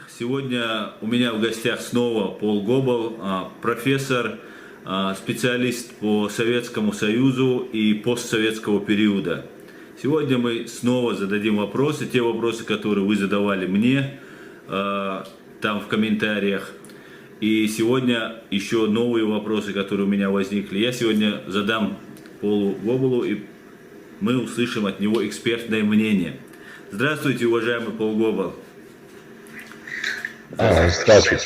Сегодня у меня в гостях снова Пол Гобл, профессор, специалист по Советскому Союзу и постсоветского периода. Сегодня мы снова зададим вопросы, те вопросы, которые вы задавали мне там в комментариях. И сегодня еще новые вопросы, которые у меня возникли. Я сегодня задам Полу Гоблу, и мы услышим от него экспертное мнение. Здравствуйте, уважаемый Пол Гобл. Здравствуйте.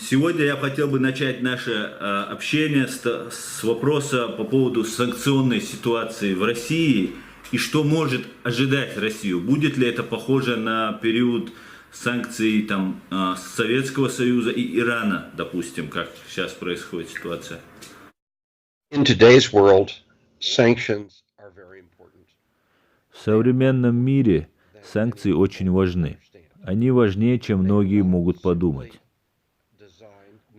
Сегодня я хотел бы начать наше общение с вопроса по поводу санкционной ситуации в России и что может ожидать Россию. Будет ли это похоже на период санкций там, Советского Союза и Ирана, допустим, как сейчас происходит ситуация? In today's world, sanctions are very important. В современном мире санкции очень важны. Они важнее, чем многие могут подумать.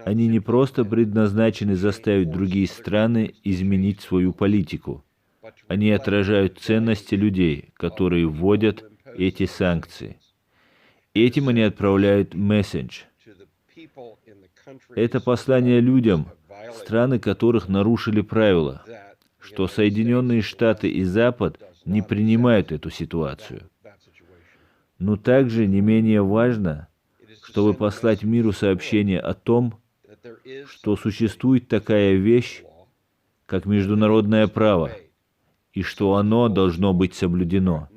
Они не просто предназначены заставить другие страны изменить свою политику. Они отражают ценности людей, которые вводят эти санкции. Этим они отправляют месседж. Это послание людям, страны которых нарушили правила, что Соединенные Штаты и Запад не принимают эту ситуацию. Но также не менее важно, чтобы послать миру сообщение о том, что существует такая вещь, как международное право, и что оно должно быть соблюдено.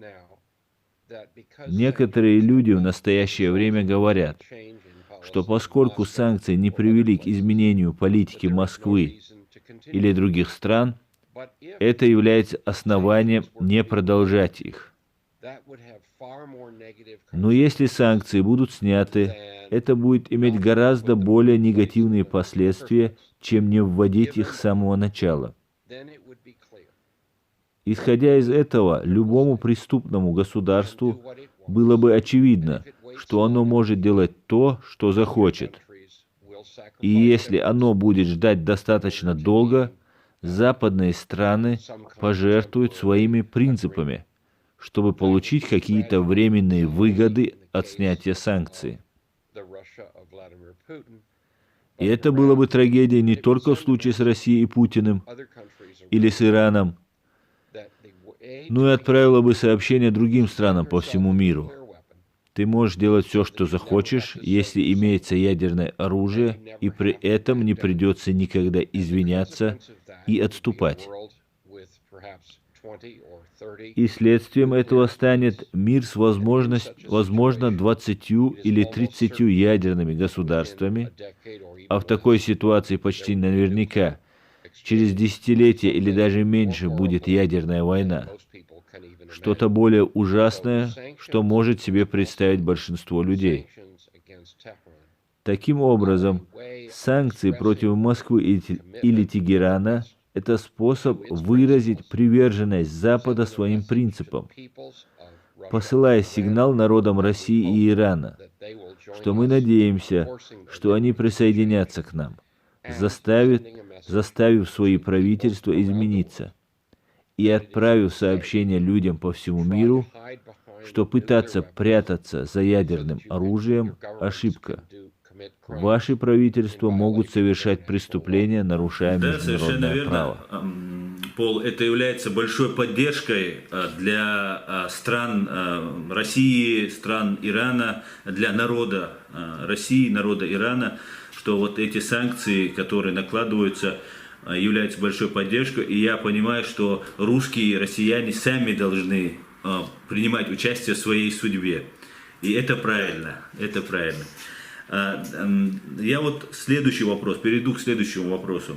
Некоторые люди в настоящее время говорят, что поскольку санкции не привели к изменению политики Москвы или других стран, это является основанием не продолжать их. Но если санкции будут сняты, это будет иметь гораздо более негативные последствия, чем не вводить их с самого начала. Исходя из этого, любому преступному государству было бы очевидно, что оно может делать то, что захочет. И если оно будет ждать достаточно долго, западные страны пожертвуют своими принципами, чтобы получить какие-то временные выгоды от снятия санкций. И это было бы трагедией не только в случае с Россией и Путиным, или с Ираном, но и отправило бы сообщение другим странам по всему миру. Ты можешь делать все, что захочешь, если имеется ядерное оружие, и при этом не придется никогда извиняться и отступать. И следствием этого станет мир с возможно, 20 или 30 ядерными государствами, а в такой ситуации почти наверняка через десятилетия или даже меньше будет ядерная война. Что-то более ужасное, что может себе представить большинство людей. Таким образом, санкции против Москвы или Тегерана – это способ выразить приверженность Запада своим принципам, посылая сигнал народам России и Ирана, что мы надеемся, что они присоединятся к нам, заставив свои правительства измениться, и отправив сообщение людям по всему миру, что пытаться прятаться за ядерным оружием – ошибка. Ваши правительства могут совершать преступления, нарушая международное право. Пол, это является большой поддержкой для стран России, стран Ирана, для народа России, народа Ирана, что вот эти санкции, которые накладываются, являются большой поддержкой. И я понимаю, что русские и россияне сами должны принимать участие в своей судьбе. И это правильно, это правильно. Я вот следующий вопрос, перейду к следующему вопросу.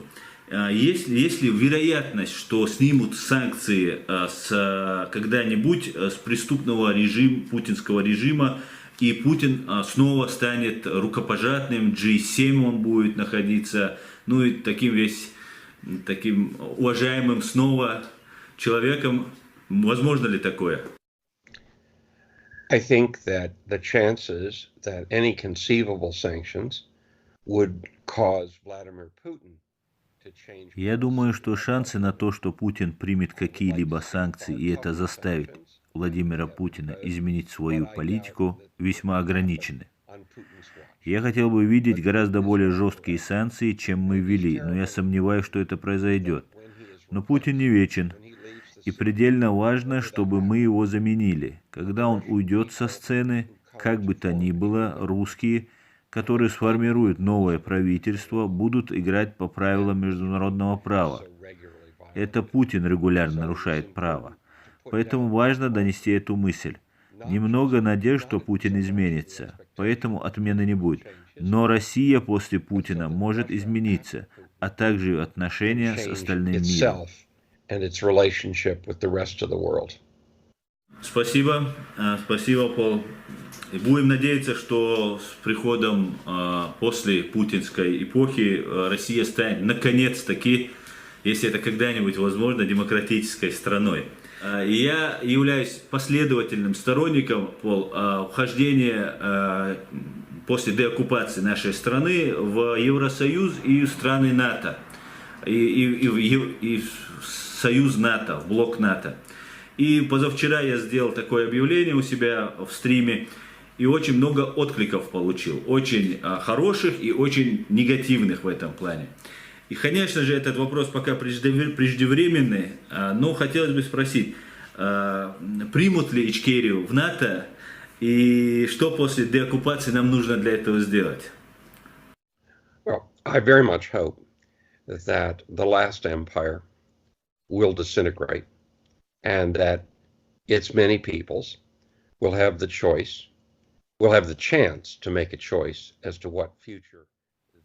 Есть ли вероятность, что снимут санкции когда-нибудь с преступного путинского режима, и Путин снова станет рукопожатным, G7 он будет находиться, ну и таким уважаемым снова человеком? Возможно ли такое? I think that the chances that any conceivable sanctions would cause Vladimir Putin to change. Я думаю, что шансы на то, что Путин примет какие-либо санкции и это заставит Владимира Путина изменить свою политику весьма ограничены. Я хотел бы видеть гораздо более жесткие санкции, чем мы ввели, но я сомневаюсь, что это произойдет. Но Путин не вечен, и предельно важно, чтобы мы его заменили. Когда он уйдет со сцены, как бы то ни было, русские, которые сформируют новое правительство, будут играть по правилам международного права. Это Путин регулярно нарушает право. Поэтому важно донести эту мысль. Немного надежд, что Путин изменится, поэтому отмены не будет. Но Россия после Путина может измениться, а также отношения с остальным миром. Спасибо, спасибо, Пол. И будем надеяться, что с приходом после путинской эпохи Россия станет наконец-таки, если это когда-нибудь возможно, демократической страной. Я являюсь последовательным сторонником, Пол, вхождения после деоккупации нашей страны в Евросоюз и в страны НАТО, и в Союз НАТО, в блок НАТО. И позавчера я сделал такое объявление у себя в стриме, и очень много откликов получил, очень хороших и очень негативных в этом плане. И, конечно же, этот вопрос пока преждевременный, но хотелось бы спросить, примут ли Ичкерию в НАТО, и что после деоккупации нам нужно для этого сделать? Well, I very much hope that the last empire will disintegrate and that its many peoples will have the choice, will have the chance to make a choice as to what future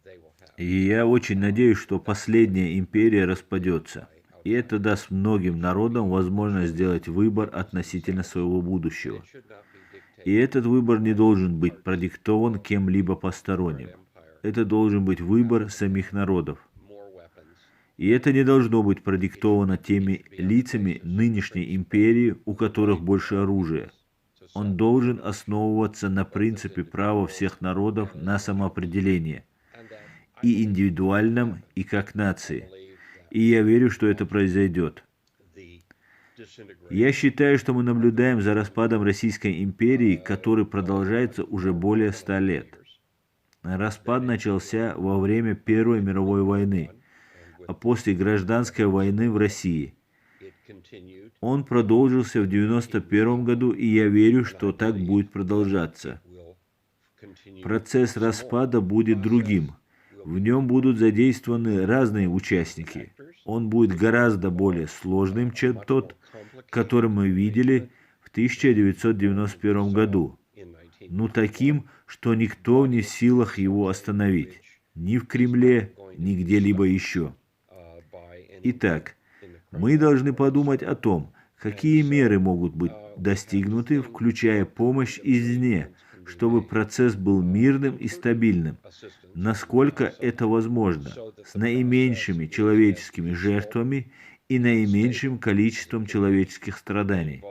they will have. И я очень надеюсь, что последняя империя распадется. И это даст многим народам возможность сделать выбор относительно своего будущего. И этот выбор не должен быть продиктован кем-либо посторонним. Это должен быть выбор самих народов. И это не должно быть продиктовано теми лицами нынешней империи, у которых больше оружия. Он должен основываться на принципе права всех народов на самоопределение, и индивидуальном, и как нации. И я верю, что это произойдет. Я считаю, что мы наблюдаем за распадом Российской империи, который продолжается уже более 100 лет. Распад начался во время Первой мировой войны, а после гражданской войны в России. Он продолжился в 1991 году, и я верю, что так будет продолжаться. Процесс распада будет другим. В нем будут задействованы разные участники. Он будет гораздо более сложным, чем тот, который мы видели в 1991 году. Но таким, что никто не в силах его остановить. Ни в Кремле, ни где-либо еще. Итак, мы должны подумать о том, какие меры могут быть достигнуты, включая помощь извне, чтобы процесс был мирным и стабильным, насколько это возможно, с наименьшими человеческими жертвами и наименьшим количеством человеческих страданий.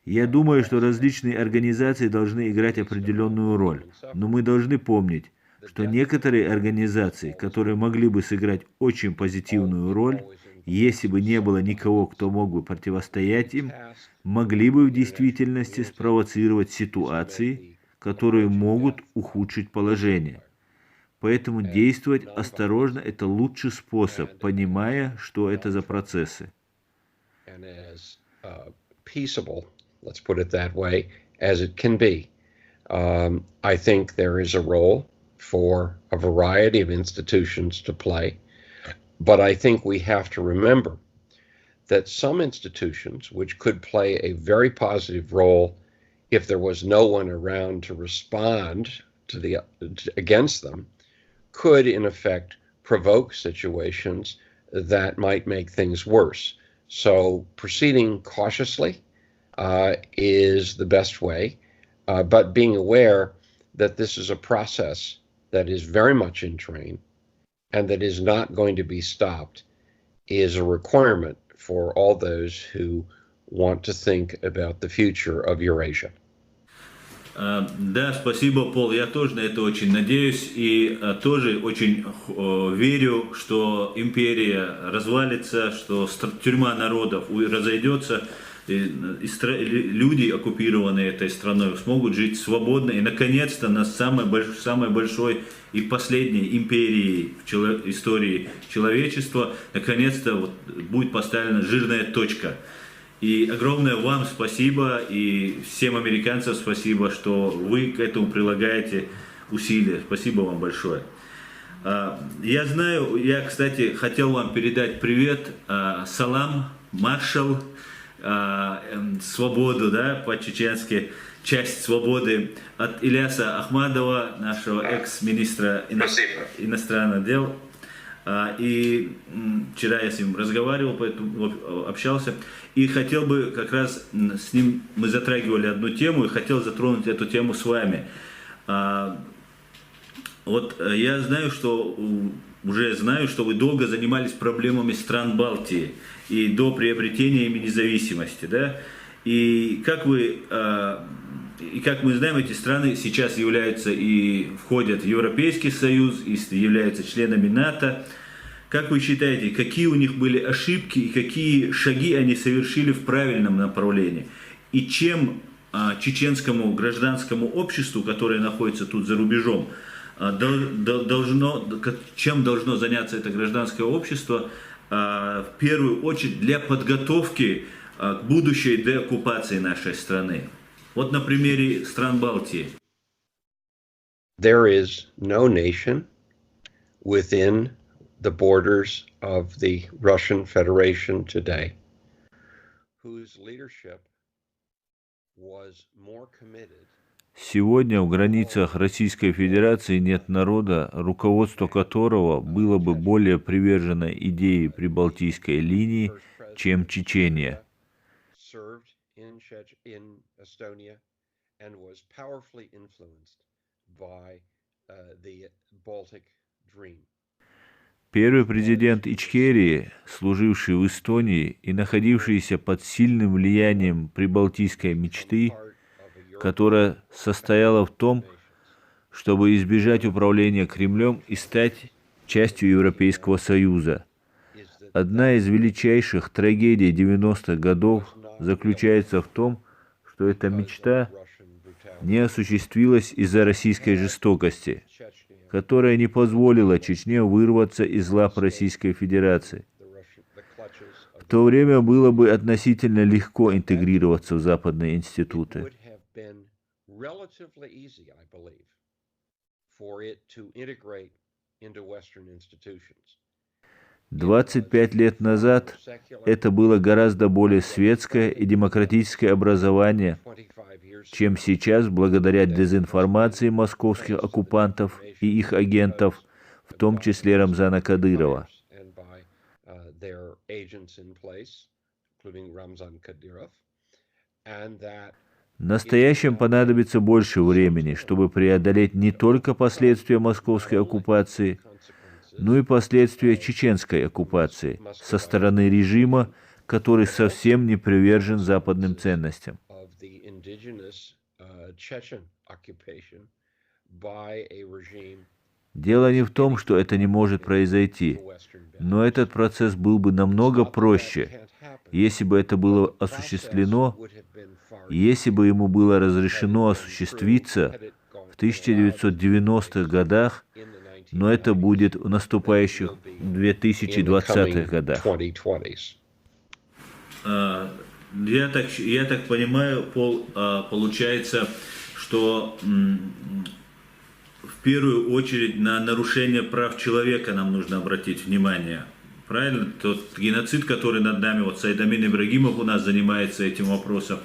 Я думаю, что различные организации должны играть определенную роль, но мы должны помнить, что некоторые организации, которые могли бы сыграть очень позитивную роль, если бы не было никого, кто мог бы противостоять им, могли бы в действительности спровоцировать ситуации, которые могут ухудшить положение. Поэтому действовать осторожно – это лучший способ, понимая, что это за процессы. Let's put it that way, as it can be. I think there is a role for a variety of institutions to play, but I think we have to remember that some institutions, which could play a very positive role if there was no one around to respond to against them, could in effect provoke situations that might make things worse. So proceeding cautiously is the best way, but being aware that this is a process that is very much in train and that is not going to be stopped is a requirement for all those who want to think about the future of Eurasia. Да, спасибо, Пол. Я тоже на это очень надеюсь и тоже очень верю, что империя развалится, что тюрьма народов разойдется. люди, оккупированные этой страной, смогут жить свободно и, наконец-то, на самой большой и последней империи в истории человечества, наконец-то вот будет поставлена жирная точка. И огромное вам спасибо, и всем американцам спасибо, что вы к этому прилагаете усилия. Спасибо вам большое. Я знаю, я, кстати, хотел вам передать привет, салам, маршал, свободу, да, по-чеченски, часть свободы от Ильяса Ахмадова, нашего экс-министра иностранных дел. И вчера я с ним разговаривал, поэтому общался. И хотел бы как раз с ним, мы затрагивали одну тему, и хотел затронуть эту тему с вами. Вот я знаю, что вы долго занимались проблемами стран Балтии и до приобретения ими независимости, да? И как мы знаем, эти страны сейчас являются и входят в Европейский Союз, и являются членами НАТО. Как вы считаете, какие у них были ошибки и какие шаги они совершили в правильном направлении? И чем чеченскому гражданскому обществу, которое находится тут за рубежом, чем должно заняться это гражданское общество в первую очередь для подготовки к будущей деоккупации нашей страны? Вот на примере стран Балтии. There is no nation within the borders of the Russian Federation today whose leadership was more committed. Сегодня в границах Российской Федерации нет народа, руководство которого было бы более привержено идее Прибалтийской линии, чем Чечения. Первый президент Ичкерии, служивший в Эстонии и находившийся под сильным влиянием прибалтийской мечты, которая состояла в том, чтобы избежать управления Кремлем и стать частью Европейского Союза. Одна из величайших трагедий 90-х годов заключается в том, что эта мечта не осуществилась из-за российской жестокости, которая не позволила Чечне вырваться из лап Российской Федерации. В то время было бы относительно легко интегрироваться в западные институты. Relatively easy, I believe, for it to integrate into Western institutions. 25 лет назад это было гораздо более светское и демократическое образование, чем сейчас благодаря дезинформации московских оккупантов и их агентов, в том числе Рамзана Кадырова. Настоящим понадобится больше времени, чтобы преодолеть не только последствия московской оккупации, но и последствия чеченской оккупации со стороны режима, который совсем не привержен западным ценностям. Дело не в том, что это не может произойти, но этот процесс был бы намного проще, если бы это было осуществлено, если бы ему было разрешено осуществиться в 1990-х годах, но это будет в наступающих 2020-х годах. Я так понимаю, Пол, получается, что в первую очередь на нарушение прав человека нам нужно обратить внимание. Правильно? Тот геноцид, который над нами, вот Сайдамин Ибрагимов у нас занимается этим вопросом.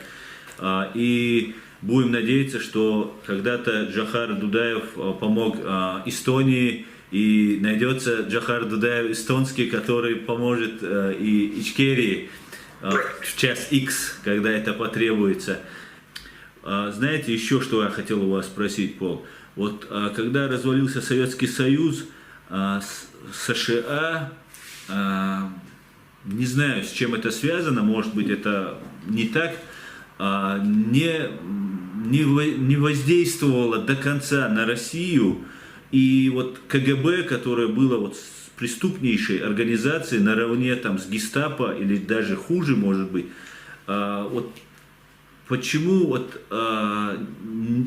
И будем надеяться, что когда-то Джохар Дудаев помог Эстонии, и найдется Джохар Дудаев эстонский, который поможет и Ичкерии в час X, когда это потребуется. Знаете, еще что я хотел у вас спросить, Пол? Вот когда развалился Советский Союз, США, не знаю, с чем это связано, может быть, это не так, не воздействовало до конца на Россию, и вот КГБ, которое было вот преступнейшей организацией наравне там с гестапо или даже хуже, может быть, Вот почему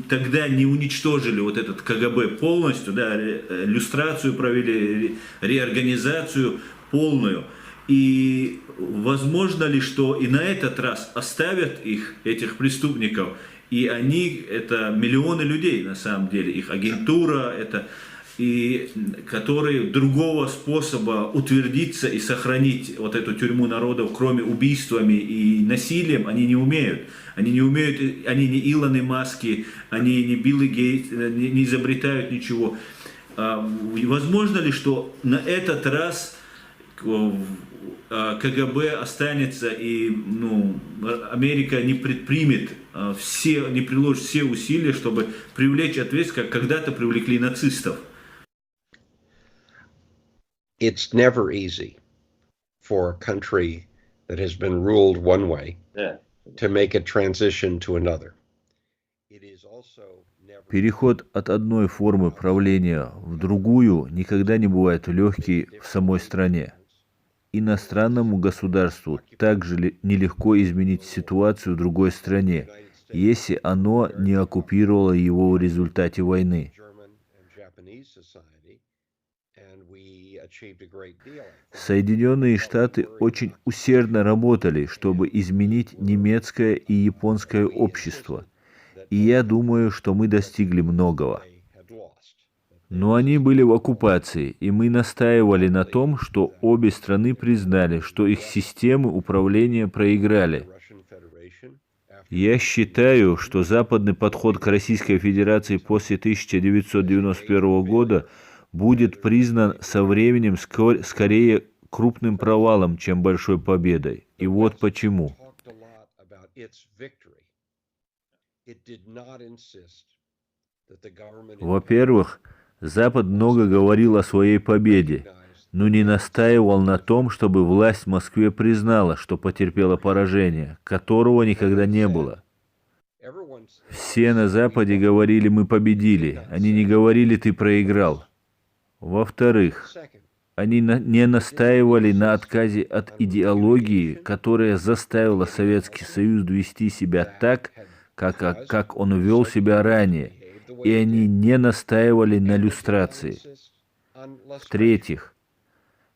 тогда не уничтожили вот этот КГБ полностью, да, люстрацию провели, реорганизацию полную? И возможно ли, что и на этот раз оставят этих преступников, и они, это миллионы людей на самом деле, их агентура, и которые другого способа утвердиться и сохранить вот эту тюрьму народов, кроме убийствами и насилием, они не умеют. Они не умеют, они не Илоны Маски, они не Билл Гейтс, не изобретают ничего. Возможно ли, что на этот раз КГБ останется и Америка не предпримет не приложит все усилия, чтобы привлечь ответственность, как когда-то привлекли нацистов? It's never easy for a country that has been ruled one way to make a transition to another. It is also never... Переход от одной формы правления в другую никогда не бывает легкий в самой стране. Иностранному государству также нелегко изменить ситуацию в другой стране, если оно не оккупировало его в результате войны. Соединенные Штаты очень усердно работали, чтобы изменить немецкое и японское общество, и я думаю, что мы достигли многого. Но они были в оккупации, и мы настаивали на том, что обе страны признали, что их системы управления проиграли. Я считаю, что западный подход к Российской Федерации после 1991 года будет признан со временем скорее крупным провалом, чем большой победой. И вот почему. Во-первых, Запад много говорил о своей победе, но не настаивал на том, чтобы власть в Москве признала, что потерпела поражение, которого никогда не было. Все на Западе говорили: «Мы победили», они не говорили: «Ты проиграл». Во-вторых, они не настаивали на отказе от идеологии, которая заставила Советский Союз вести себя так, как он вел себя ранее, и они не настаивали на люстрации. В-третьих,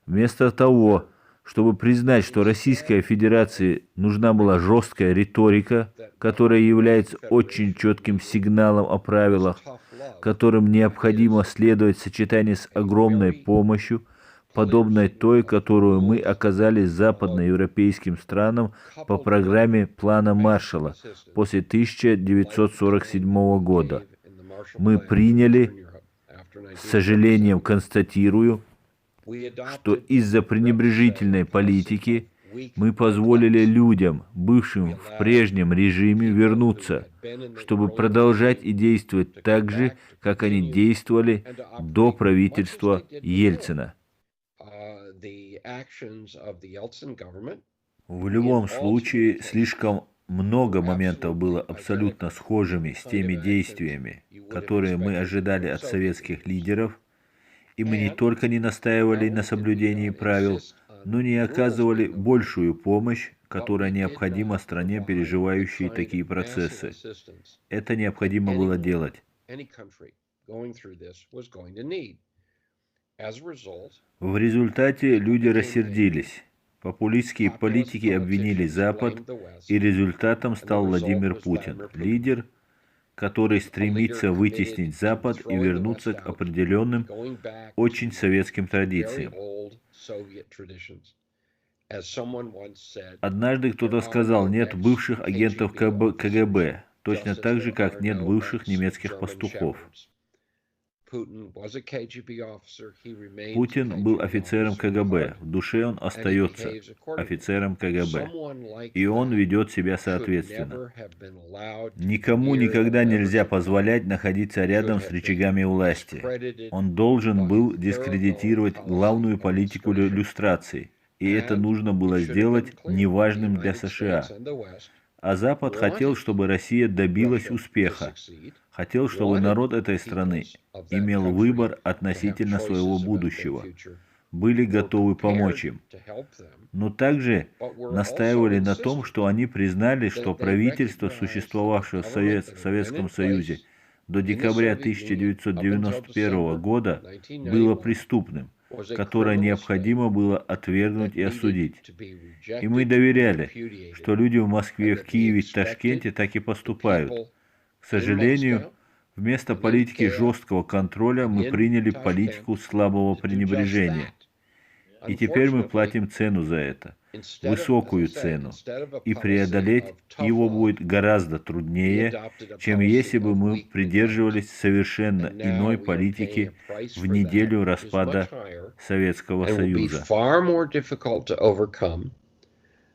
вместо того, чтобы признать, что Российской Федерации нужна была жесткая риторика, которая является очень четким сигналом о правилах, которым необходимо следовать в сочетании с огромной помощью, подобной той, которую мы оказали западноевропейским странам по программе плана Маршалла после 1947 года. Мы приняли, с сожалением констатирую, что из-за пренебрежительной политики мы позволили людям, бывшим в прежнем режиме, вернуться, чтобы продолжать и действовать так же, как они действовали до правительства Ельцина. В любом случае, слишком много моментов было абсолютно схожими с теми действиями, которые мы ожидали от советских лидеров, и мы не только не настаивали на соблюдении правил, но не оказывали большую помощь, которая необходима стране, переживающей такие процессы. Это необходимо было делать. В результате люди рассердились. Популистские политики обвинили Запад, и результатом стал Владимир Путин, лидер, который стремится вытеснить Запад и вернуться к определенным, очень советским традициям. Однажды кто-то сказал: нет бывших агентов КГБ, точно так же, как нет бывших немецких пастухов. Путин был офицером КГБ, в душе он остается офицером КГБ, и он ведет себя соответственно. Никому никогда нельзя позволять находиться рядом с рычагами власти. Он должен был дискредитировать главную политику люстрации, и это нужно было сделать неважным для США. А Запад хотел, чтобы Россия добилась успеха, хотел, чтобы народ этой страны имел выбор относительно своего будущего. были готовы помочь им, но также настаивали на том, что они признали, что правительство, существовавшее в Советском Союзе до декабря 1991 года, было преступным, которое необходимо было отвергнуть и осудить. И мы доверяли, что люди в Москве, в Киеве, в Ташкенте так и поступают. К сожалению, вместо политики жесткого контроля мы приняли политику слабого пренебрежения. И теперь мы платим цену за это, высокую цену, и преодолеть его будет гораздо труднее, чем если бы мы придерживались совершенно иной политики в неделю распада Советского Союза.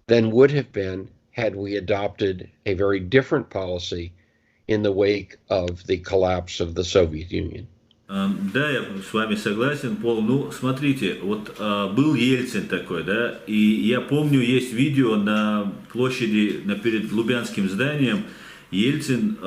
Than would have been had we adopted a very different policy in the wake of the collapse of the Soviet Union. Да, я с вами согласен, Пол. Ну, смотрите, вот был Ельцин такой, да, и я помню, есть видео на площади перед Лубянским зданием. Ельцин,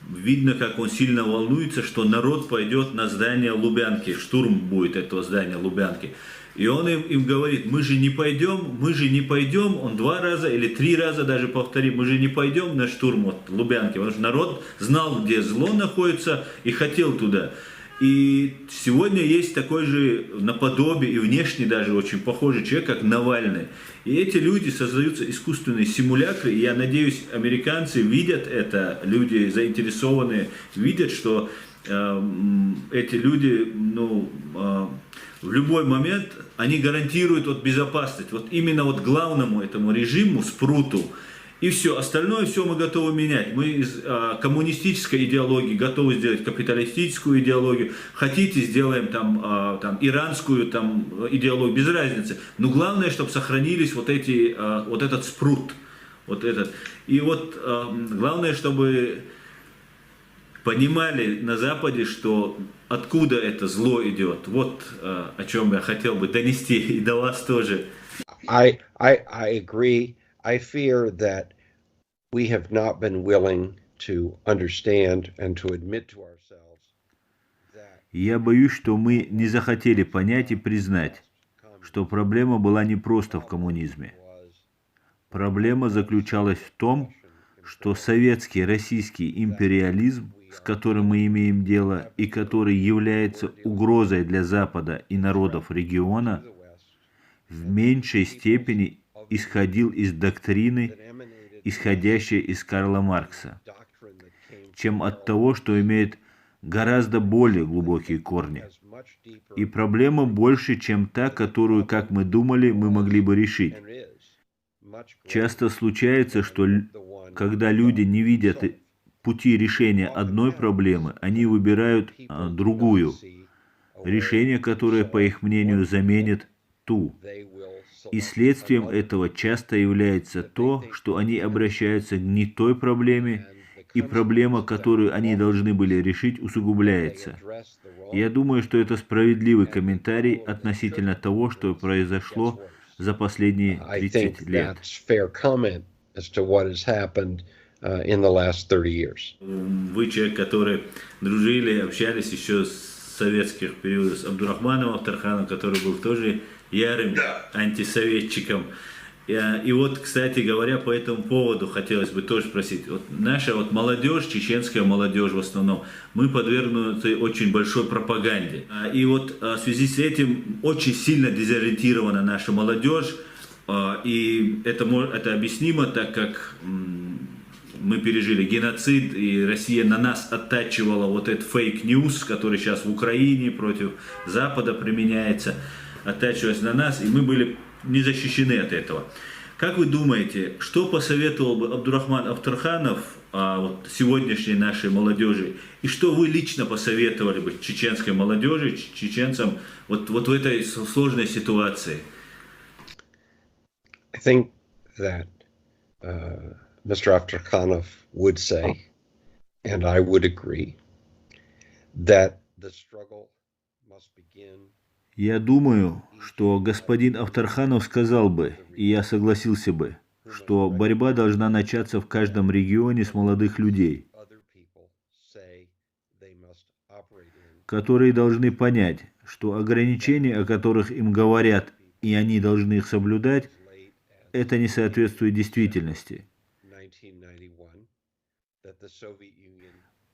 видно, как он сильно волнуется, что народ пойдет на здание Лубянки, штурм будет этого здания Лубянки. И он им говорит, мы же не пойдем, он 2 раза или 3 раза даже повторит, мы же не пойдем на штурм от Лубянки, потому что народ знал, где зло находится и хотел туда. И сегодня есть такой же наподобие и внешне даже очень похожий человек, как Навальный. И эти люди создаются искусственные симулякры, и я надеюсь, американцы видят это, люди заинтересованные, видят, что эти люди, в любой момент они гарантируют безопасность. Вот именно главному этому режиму, Спруту, и все, остальное все мы готовы менять. Мы из коммунистической идеологии готовы сделать капиталистическую идеологию. Хотите, сделаем там иранскую идеологию, без разницы. Но главное, чтобы сохранились вот этот Спрут. Вот этот. И главное, чтобы понимали на Западе, что откуда это зло идет. Вот о чем я хотел бы донести и до вас тоже. I agree. I fear that we have not been willing to understand and to admit to ourselves that. Я боюсь, что мы не захотели понять и признать, что проблема была не просто в коммунизме. Проблема заключалась в том, что советский российский империализм, с которым мы имеем дело и который является угрозой для Запада и народов региона, в меньшей степени исходил из доктрины, исходящей из Карла Маркса, чем от того, что имеет гораздо более глубокие корни. И проблема больше, чем та, которую, как мы думали, мы могли бы решить. Часто случается, что когда люди не видят пути решения одной проблемы, они выбирают другую, решение, которое, по их мнению, заменит ту. И следствием этого часто является то, что они обращаются к не той проблеме, и проблема, которую они должны были решить, усугубляется. Я думаю, что это справедливый комментарий относительно того, что произошло за последние 30 лет. Вы человек, который дружили, общались еще с советских периодов с Абдурахманом Авторханом, который был тоже ярым антисоветчиком. И кстати говоря, по этому поводу хотелось бы тоже спросить. Наша молодежь, чеченская молодежь в основном, мы подвергнуты очень большой пропаганде. И в связи с этим очень сильно дезориентирована наша молодежь. И это объяснимо, так как мы пережили геноцид, и Россия на нас оттачивала этот фейк-ньюс, который сейчас в Украине против Запада применяется, оттачивалась на нас, и мы были не защищены от этого. Как вы думаете, что посоветовал бы Абдурахман Авторханов сегодняшней нашей молодежи, и что вы лично посоветовали бы чеченской молодежи, чеченцам в этой сложной ситуации? I think that Mr. Avtorkhanov would say, and I would agree, that the struggle must begin. Я думаю, что господин Авторханов сказал бы, и я согласился бы, что борьба должна начаться в каждом регионе с молодых людей, которые должны понять, что ограничения, о которых им говорят, и они должны их соблюдать, это не соответствует действительности.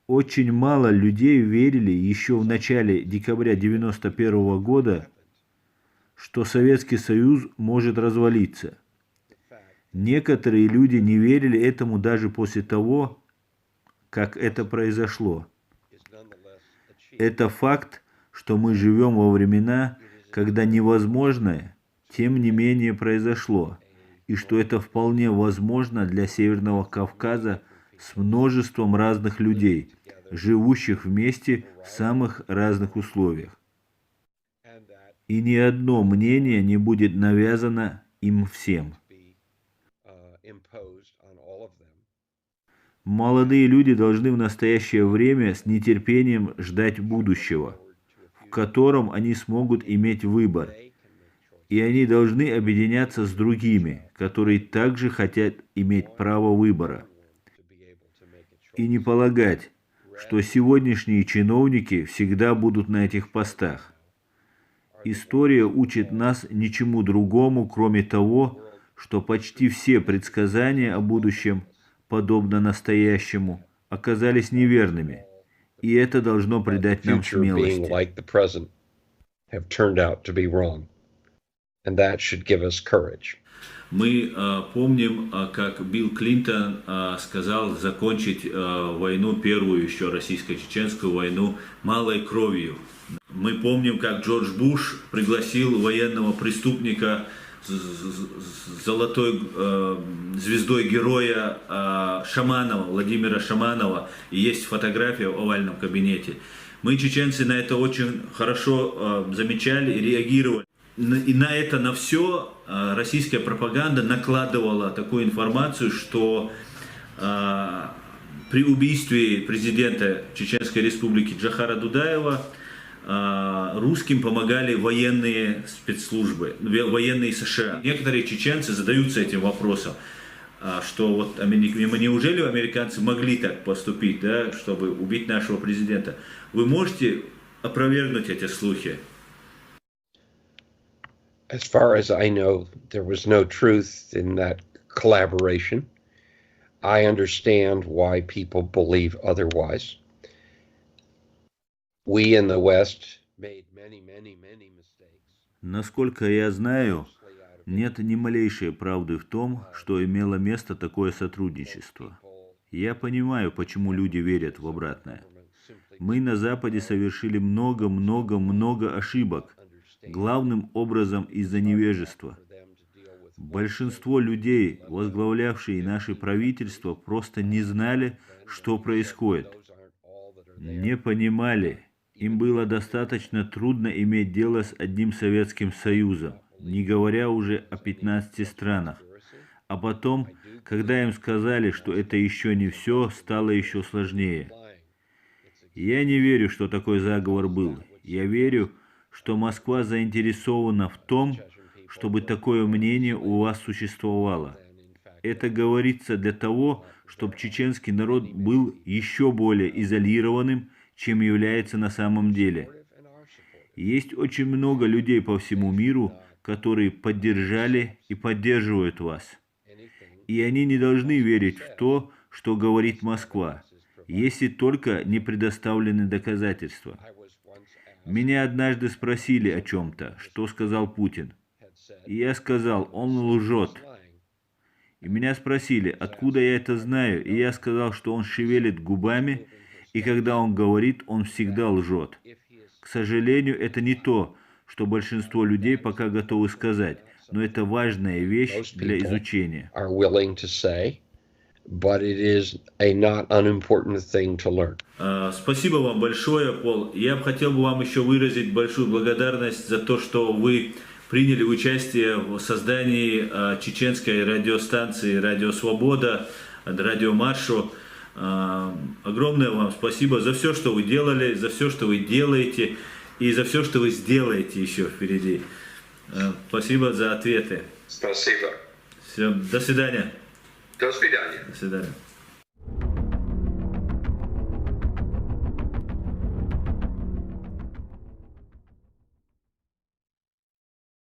Очень мало людей верили еще в начале декабря 1991 года, что Советский Союз может развалиться. Некоторые люди не верили этому даже после того, как это произошло. Это факт, что мы живем во времена, когда невозможное, тем не менее, произошло, и что это вполне возможно для Северного Кавказа с множеством разных людей, живущих вместе в самых разных условиях. И ни одно мнение не будет навязано им всем. Молодые люди должны в настоящее время с нетерпением ждать будущего, в котором они смогут иметь выбор. И они должны объединяться с другими, которые также хотят иметь право выбора. И не полагать, что сегодняшние чиновники всегда будут на этих постах. История учит нас ничему другому, кроме того, что почти все предсказания о будущем, подобно настоящему, оказались неверными, и это должно придать нам смелости. Мы помним, как Билл Клинтон сказал закончить войну, первую еще российско-чеченскую войну, малой кровью. Мы помним, как Джордж Буш пригласил военного преступника с золотой звездой героя Шаманова, Владимира Шаманова, и есть фотография в овальном кабинете. Мы, чеченцы, на это очень хорошо замечали и реагировали. И на все российская пропаганда накладывала такую информацию, что при убийстве президента Чеченской Республики Джохара Дудаева русским помогали военные спецслужбы, военные США. Некоторые чеченцы задаются этим вопросом, что вот неужели американцы могли так поступить, да, чтобы убить нашего президента? Вы можете опровергнуть эти слухи? As far as I know, there was no truth in that collaboration. I understand why people believe otherwise. We in the West made many mistakes. Насколько я знаю, нет ни малейшей правды в том, что имело место такое сотрудничество. Я понимаю, почему люди верят в обратное. Мы на Западе совершили много ошибок, главным образом из-за невежества. Большинство людей, возглавлявшие наше правительство, просто не знали, что происходит. Не понимали. Им было достаточно трудно иметь дело с одним Советским Союзом, не говоря уже о 15 странах. А потом, когда им сказали, что это еще не все, стало еще сложнее. Я не верю, что такой заговор был. Я верю, что Москва заинтересована в том, чтобы такое мнение у вас существовало. Это говорится для того, чтобы чеченский народ был еще более изолированным, чем является на самом деле. Есть очень много людей по всему миру, которые поддержали и поддерживают вас. И они не должны верить в то, что говорит Москва, если только не предоставлены доказательства. Меня однажды спросили о чем-то, что сказал Путин. И я сказал, он лжет. И меня спросили, откуда я это знаю, и я сказал, что он шевелит губами, и когда он говорит, он всегда лжет. К сожалению, это не то, что большинство людей пока готовы сказать, но это важная вещь для изучения. But it is a not unimportant thing to learn. Спасибо вам большое, Пол. Я бы хотел вам еще выразить большую благодарность за то, что вы приняли участие в создании чеченской радиостанции «Радио Свобода», «Радио Маршу». Огромное вам спасибо за все, что вы делали, за все, что вы делаете, и за все, что вы сделаете еще впереди. Спасибо за ответы. Спасибо. Все, до свидания. До свидания. До свидания.